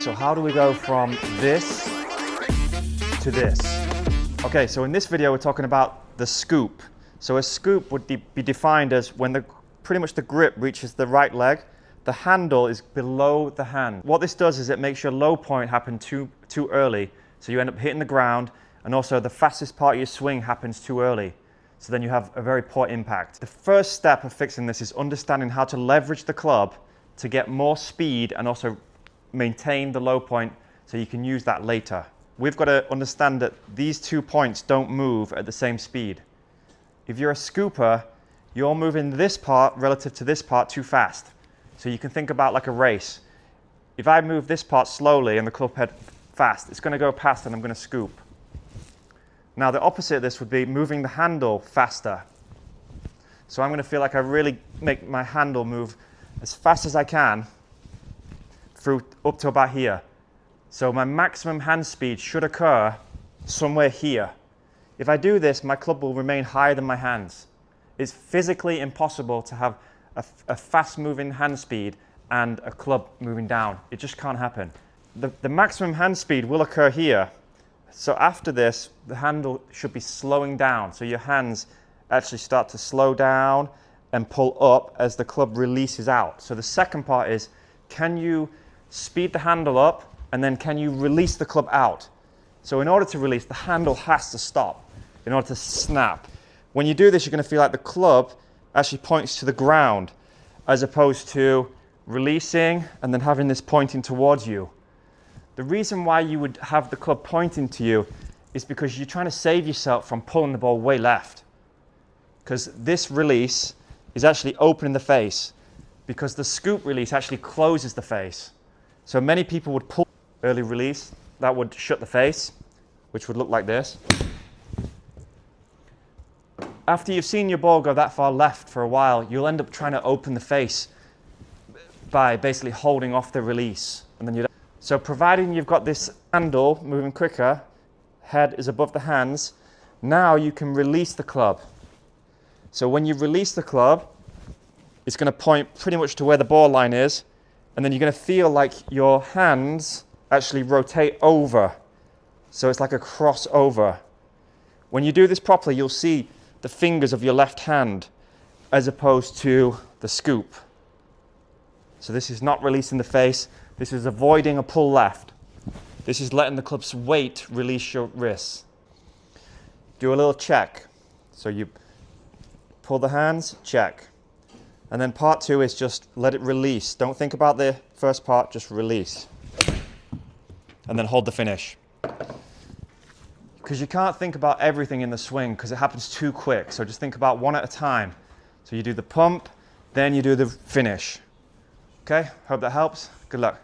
So how do we go from this to this? Okay, so in this video we're talking about the scoop. So a scoop would be defined as when pretty much the grip reaches the right leg, the handle is below the hand. What this does is it makes your low point happen too early, so you end up hitting the ground, and also the fastest part of your swing happens too early. So then you have a very poor impact. The first step of fixing this is understanding how to leverage the club to get more speed and also maintain the low point so you can use that later. We've got to understand that these 2 points don't move at the same speed. If you're a scooper, you're moving this part relative to this part too fast. So you can think about like a race. If I move this part slowly and the club head fast, it's going to go past and I'm going to scoop. Now the opposite of this would be moving the handle faster. So I'm going to feel like I really make my handle move as fast as I can through up to about here. So my maximum hand speed should occur somewhere here. If I do this, my club will remain higher than my hands. It's physically impossible to have a fast moving hand speed and a club moving down. It just can't happen. The maximum hand speed will occur here. So after this, the handle should be slowing down. So your hands actually start to slow down and pull up as the club releases out. So the second part is, can you speed the handle up and then can you release the club out? So in order to release, the handle has to stop in order to snap. When you do this, you're going to feel like the club actually points to the ground as opposed to releasing and then having this pointing towards you. The reason why you would have the club pointing to you is because you're trying to save yourself from pulling the ball way left. Because this release is actually opening the face, because the scoop release actually closes the face. So many people would pull early release, that would shut the face, which would look like this. After you've seen your ball go that far left for a while, you'll end up trying to open the face by basically holding off the release. And then so providing you've got this handle moving quicker, head is above the hands, now you can release the club. So when you release the club, it's going to point pretty much to where the ball line is, and then you're going to feel like your hands actually rotate over. So it's like a crossover. When you do this properly, you'll see the fingers of your left hand as opposed to the scoop. So this is not releasing the face. This is avoiding a pull left. This is letting the club's weight release your wrists. Do a little check. So you pull the hands, check. And then part two is just let it release. Don't think about the first part, just release. And then hold the finish. Because you can't think about everything in the swing because it happens too quick. So just think about one at a time. So you do the pump, then you do the finish. Okay, hope that helps. Good luck.